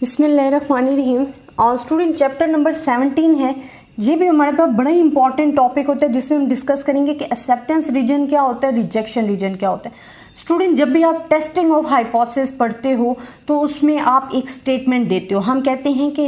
बिस्मिल्लाहिर्रहमानिर्रहीम। और student chapter number 17 है। ये भी हमारे पास बड़ा ही इंपॉर्टेंट टॉपिक होता है जिसमें हम डिस्कस करेंगे कि एक्सेप्टेंस रीजन क्या होता है, रिजेक्शन रीजन क्या होता है। स्टूडेंट जब भी आप टेस्टिंग ऑफ हाइपोथेसिस पढ़ते हो तो उसमें आप एक स्टेटमेंट देते हो। हम कहते हैं कि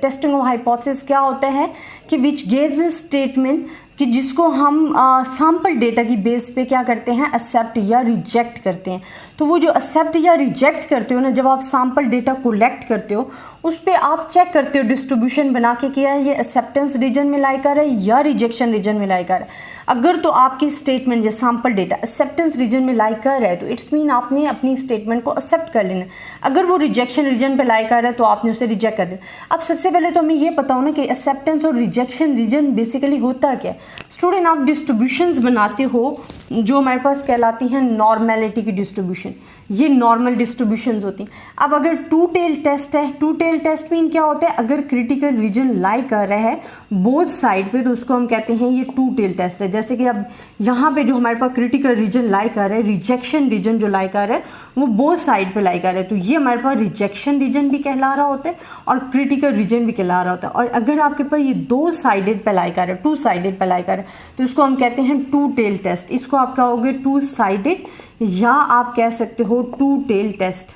टेस्टिंग ऑफ हाइपोथेसिस क्या होता है कि विच गिव्स अ स्टेटमेंट कि जिसको हम सैम्पल डेटा की बेस पे क्या करते हैं, एक्सेप्ट या रिजेक्ट करते हैं। तो वो जो एक्सेप्ट या रिजेक्ट करते हो ना, जब आप सैम्पल डेटा कलेक्ट करते हो उस पर आप चेक करते हो डिस्ट्रीब्यूशन बना के कि ये एक्सेप्टेंस रीजन में लाई कर है या रिजेक्शन रीजन में लाई कर है। अगर तो आपकी स्टेटमेंट या सैम्पल डेटा एक्सेप्टेंस रीजन में लाई कर रहा है तो इट्स मीन आपने अपनी स्टेटमेंट को एक्सेप्ट कर लेना। अगर वो रिजेक्शन रीजन पे लाई कर रहा है तो आपने उसे रिजेक्ट कर देना। अब सबसे पहले तो हमें ये पता हो ना कि एक्सेप्टेंस और रिजेक्शन रीजन बेसिकली होता क्या है। स्टूडेंट आप डिस्ट्रीब्यूशंस बनाते हो जो हमारे पास कहलाती हैं नॉर्मेलिटी की डिस्ट्रीब्यूशन, ये नॉर्मल डिस्ट्रीब्यूशंस होती हैं। अब अगर टू टेल टेस्ट है, टू टेल टेस्ट मीन क्या होता है, अगर क्रिटिकल रीजन लाई कर रहा है बोथ साइड पे तो उसको हम कहते हैं ये टू टेल टेस्ट है। जैसे कि अब यहाँ पे जो हमारे पास क्रिटिकल रीजन लाई कर रहा है, रिजेक्शन रीजन जो लाई कर रहा है वो बोथ साइड पे लाई कर रहा है, तो ये हमारे पास रिजेक्शन रीजन भी कहला रहा होता है और क्रिटिकल रीजन भी कहला रहा होता है। और अगर आपके पास ये दो साइडेड पे लाई कर रहा है, टू साइडेड पे लाई कर रहा है, तो इसको हम कहते हैं टू टेल टेस्ट। इसको आप कहोगे टू साइडेड या आप कह सकते हो टू टेल टेस्ट।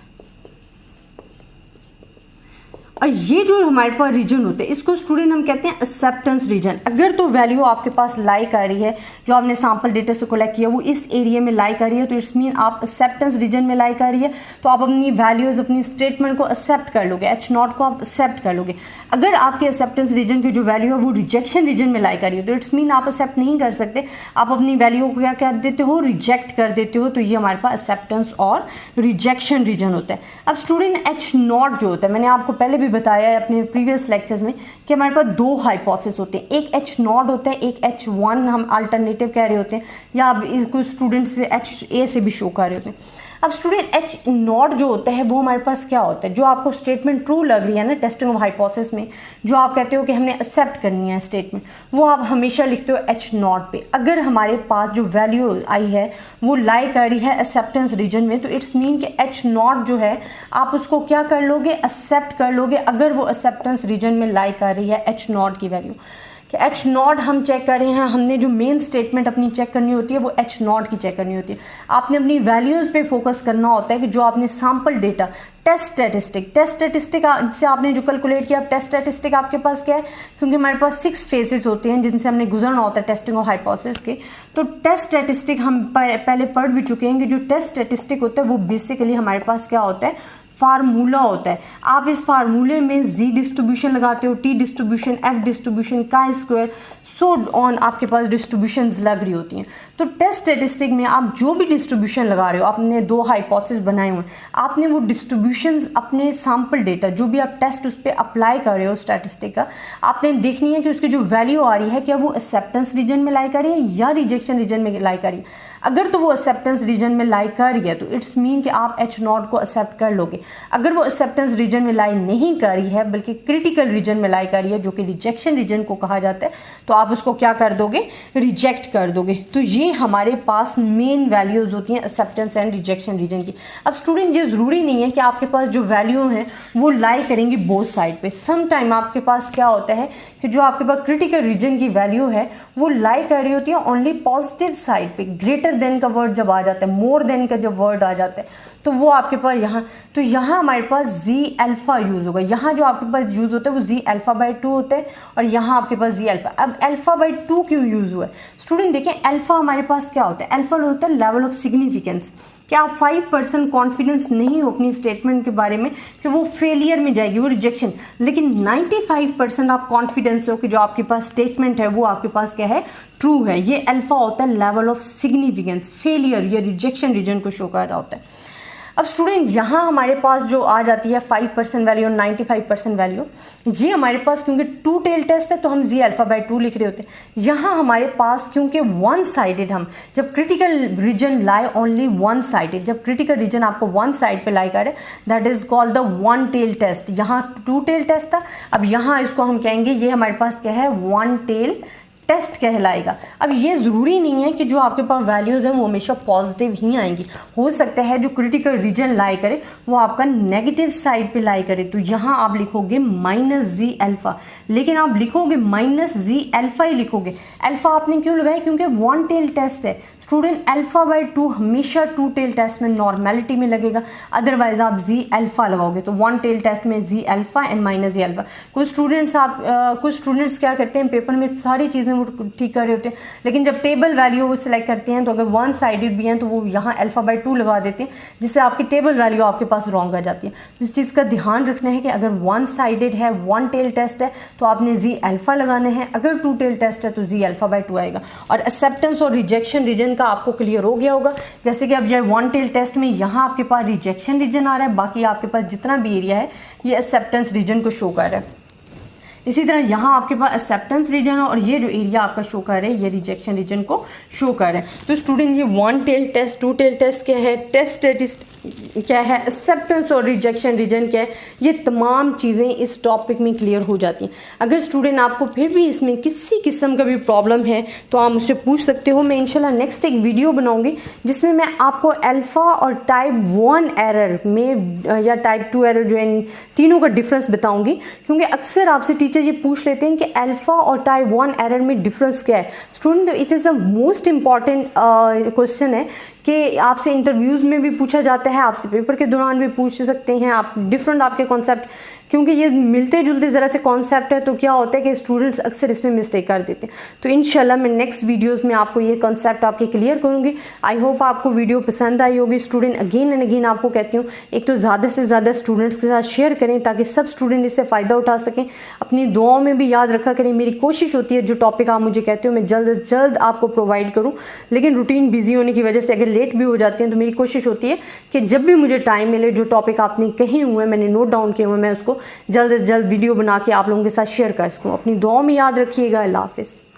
और ये जो हमारे पास रीजन होते हैं इसको स्टूडेंट हम कहते हैं एक्सेप्टेंस रीजन। अगर तो वैल्यू आपके पास लाई कर रही है, जो आपने सैम्पल डेटा से कलेक्ट किया वो इस एरिया में लाई कर रही है, तो इट्स मीन आप एक्सेप्टेंस रीजन में लाई कर रही है, तो आप अपनी वैल्यूज अपनी स्टेटमेंट को एक्सेप्ट कर लोगे, H0 को आप एक्सेप्ट कर लोगे। अगर आपके एक्सेप्टेंस रीजन की जो वैल्यू है वो रिजेक्शन रीजन में लाई कर रही है तो इट्स मीन आप एक्सेप्ट नहीं कर सकते, आप अपनी वैल्यू को क्या कर देते हो, रिजेक्ट कर देते हो। तो ये हमारे पास एक्सेप्टेंस और रिजेक्शन रीजन होता है। अब स्टूडेंट H0 जो होता है, मैंने आपको पहले भी बताया है अपने प्रीवियस लेक्चर्स में कि हमारे पास दो हाइपोथेसिस होते हैं, एक H0 होता है, एक H1 हम अल्टरनेटिव कह रहे होते हैं, या अब इसको स्टूडेंट से HA से भी शो कर रहे होते हैं। अब स्टूडेंट H0 जो होता है वो हमारे पास क्या होता है, जो आपको स्टेटमेंट ट्रू लग रही है ना टेस्टिंग ऑफ हाइपोथेसिस में, जो आप कहते हो कि हमने एक्सेप्ट करनी है स्टेटमेंट, वो आप हमेशा लिखते हो H0 पे। अगर हमारे पास जो वैल्यू आई है वो लाई कर रही है एक्सेप्टेंस रीजन में, तो इट्स मीन कि H0 जो है आप उसको क्या कर लोगे, एक्सेप्ट कर लोगे, अगर वो एक्सेप्टेंस रीजन में लाई कर रही है H0 की वैल्यू। कि H0 हम चेक कर रहे हैं, हमने जो मेन स्टेटमेंट अपनी चेक करनी होती है वो H0 की चेक करनी होती है। आपने अपनी वैल्यूज़ पे फोकस करना होता है कि जो आपने सैम्पल डेटा टेस्ट स्टैटिस्टिक से आपने जो कैलकुलेट किया, टेस्ट स्टैटिस्टिक आपके पास क्या है, क्योंकि हमारे पास 6 फेजेस होते हैं जिनसे हमने गुजरना होता है टेस्टिंग ऑफ हाइपोथेसिस के। तो टेस्ट स्टैटिस्टिक हम पहले पढ़ भी चुके हैं कि जो टेस्ट स्टैटिस्टिक होता है वो बेसिकली हमारे पास क्या होता है, फार्मूला होता है। आप इस फार्मूले में जी डिस्ट्रीब्यूशन लगाते हो, टी डिस्ट्रीब्यूशन, एफ डिस्ट्रीब्यूशन, का स्क्वायर, सो ऑन आपके पास डिस्ट्रीब्यूशंस लग रही होती हैं। तो टेस्ट स्टैटिस्टिक में आप जो भी डिस्ट्रीब्यूशन लगा रहे हो, आपने दो हाइपोथेसिस बनाए हुए, आपने वो डिस्ट्रीब्यूशंस अपने सैम्पल डेटा जो भी आप टेस्ट उस पर अप्लाई कर रहे हो स्टैटिस्टिक का, आपने देखनी है कि उसकी जो वैल्यू आ रही है क्या वो एक्सेप्टेंस रीजन में लाई कर रही है या रिजेक्शन रीजन में लाई कर रही है। अगर तो वो एक्सेप्टेंस रीजन में लाई कर रही है तो इट्स मीन कि आप H0 को एक्सेप्ट कर लोगे। अगर वो एक्सेप्टेंस रीजन में लाई नहीं कर रही है बल्कि क्रिटिकल रीजन में लाई कर रही है, जो कि रिजेक्शन रीजन को कहा जाता है, तो आप उसको क्या कर दोगे, रिजेक्ट कर दोगे। तो ये हमारे पास मेन वैल्यूज होती हैं एक्सेप्टेंस एंड रिजेक्शन रीजन की। अब स्टूडेंट ये ज़रूरी नहीं है कि आपके पास जो वैल्यू हैं वो लाई करेंगी बोथ साइड पे। सम टाइम आपके पास क्या होता है कि जो आपके पास क्रिटिकल रीजन की वैल्यू है वो लाई कर रही होती है ओनली पॉजिटिव साइड पे। ग्रेटर देन का वर्ड जब आ जाता है, मोर देन का जब वर्ड आ जाता है, तो वो आपके पास यहाँ, तो यहाँ हमारे पास जी अल्फा यूज़ होगा। यहाँ जो आपके पास यूज़ होता है वो जी अल्फा बाई 2 होता है और यहाँ आपके पास जी अल्फा। अब अल्फा बाई 2 क्यों यूज़ हुआ है स्टूडेंट, देखें अल्फा हमारे पास क्या होता है, अल्फा होता है लेवल ऑफ सिग्निफिकेंस। क्या आप 5% कॉन्फिडेंस नहीं हो अपनी स्टेटमेंट के बारे में कि वो फेलियर में जाएगी, वो रिजेक्शन, लेकिन 95% आप कॉन्फिडेंस हो कि जो आपके पास स्टेटमेंट है वो आपके पास क्या है, ट्रू है। ये अल्फा होता है लेवल ऑफ सिग्निफिकेंस, फेलियर या रिजेक्शन रीजन को शो कर रहा होता है। अब स्टूडेंट यहाँ हमारे पास जो आ जाती है 5% वैल्यू और 95% वैल्यू, ये हमारे पास क्योंकि टू टेल टेस्ट है तो हम जी अल्फा बाई 2 लिख रहे होते हैं। यहाँ हमारे पास क्योंकि वन साइडेड, हम जब critical region lie only one sided, जब क्रिटिकल रीजन आपको वन साइड पे लाई करे that is called the one tail test. यहाँ टू टेल टेस्ट था, अब यहाँ इसको हम कहेंगे ये हमारे पास क्या है, वन टेल टेस्ट कहलाएगा। अब ये ज़रूरी नहीं है कि जो आपके पास वैल्यूज़ हैं वो हमेशा पॉजिटिव ही आएंगी, हो सकता है जो क्रिटिकल रीजन लाई करे वो आपका नेगेटिव साइड पे लाई करे। तो यहाँ आप लिखोगे -z अल्फ़ा, लेकिन आप लिखोगे -z अल्फ़ा ही लिखोगे। अल्फ़ा आपने क्यों लगाया? क्योंकि वन टेल टेस्ट है स्टूडेंट, अल्फ़ा/2 हमेशा टू टेल टेस्ट में नॉर्मेलिटी में लगेगा, अदरवाइज आप z अल्फ़ा लगाओगे। तो वन टेल टेस्ट में z alpha and -z alpha. कुछ स्टूडेंट्स क्या करते हैं, पेपर में सारी चीज़ें वो ठीक कर रहे होते हैं, लेकिन जब टेबल वैल्यू वो सिलेक्ट करते हैं तो अगर वन साइडेड भी हैं तो वो यहाँ अल्फ़ा/2 लगा देते हैं, जिससे आपकी टेबल वैल्यू आपके पास रॉन्ग आ जाती है। तो इस चीज़ का ध्यान रखना है कि अगर वन साइडेड है, वन टेल टेस्ट है तो आपने z अल्फ़ा लगाना है, अगर टू टेल टेस्ट है तो z अल्फ़ा/2 आएगा। और एक्सेप्टेंस और रिजेक्शन रीजन का आपको क्लियर हो गया होगा। जैसे कि अब ये वन टेल टेस्ट में यहाँ आपके पास रिजेक्शन रीजन आ रहा है, बाकी आपके पास जितना भी एरिया है ये एक्सेप्टेंस रीजन को शो कर रहा है। इसी तरह यहाँ आपके पास एक्सेप्टेंस रीजन है और ये जो एरिया आपका शो कर रहा है ये रिजेक्शन रीजन को शो कर रहा है। तो स्टूडेंट ये one tail test, two tail test क्या है, टेस्ट स्टेटिस्ट क्या है, एक्सेप्टेंस और रिजेक्शन रीजन क्या है, ये तमाम चीज़ें इस टॉपिक में क्लियर हो जाती हैं। अगर स्टूडेंट आपको फिर भी इसमें किसी किस्म का भी प्रॉब्लम है तो आप मुझसे पूछ सकते हो। मैं इंशाल्लाह नेक्स्ट एक वीडियो बनाऊंगी जिसमें मैं आपको अल्फ़ा और टाइप 1 एरर में या टाइप 2 एरर जो इन तीनों का डिफरेंस बताऊंगी, क्योंकि अक्सर आपसे टीचर ये पूछ लेते हैं कि अल्फ़ा और टाइप 1 एरर में डिफरेंस क्या है। Student it is a most important question है कि आपसे इंटरव्यूज़ में भी पूछा जाता है, आपसे पेपर के दौरान भी पूछ सकते हैं आप, डिफरेंट आपके कॉन्सेप्ट, क्योंकि ये मिलते जुलते ज़रा से कॉन्सेप्ट है तो क्या होता है कि स्टूडेंट्स अक्सर इसमें मिस्टेक कर देते हैं। तो इंशाल्लाह मैं नेक्स्ट वीडियोस में आपको ये कॉन्सेप्ट आपके क्लियर करूँगी। आई होप आपको वीडियो पसंद आई होगी। स्टूडेंट अगेन एंड अगेन आपको कहती हूँ, एक तो ज़्यादा से ज़्यादा स्टूडेंट्स के साथ शेयर करें ताकि सब स्टूडेंट इससे फ़ायदा उठा सकें। अपनी दुआओं में भी याद रखा करें, मेरी कोशिश होती है जो टॉपिक आप मुझे कहते हो मैं जल्द से जल्द आपको प्रोवाइड करूँ, लेकिन रूटीन बिजी होने की वजह से अगर लेट भी हो जाती हैं तो मेरी कोशिश होती है कि जब भी मुझे टाइम मिले जो टॉपिक आपने कहे हुए मैंने नोट डाउन किए हुए मैं उसको जल्द से जल्द वीडियो बना के आप लोगों के साथ शेयर कर सकूँ। अपनी दुआओं में याद रखिएगा। अल्लाह हाफ़िज़।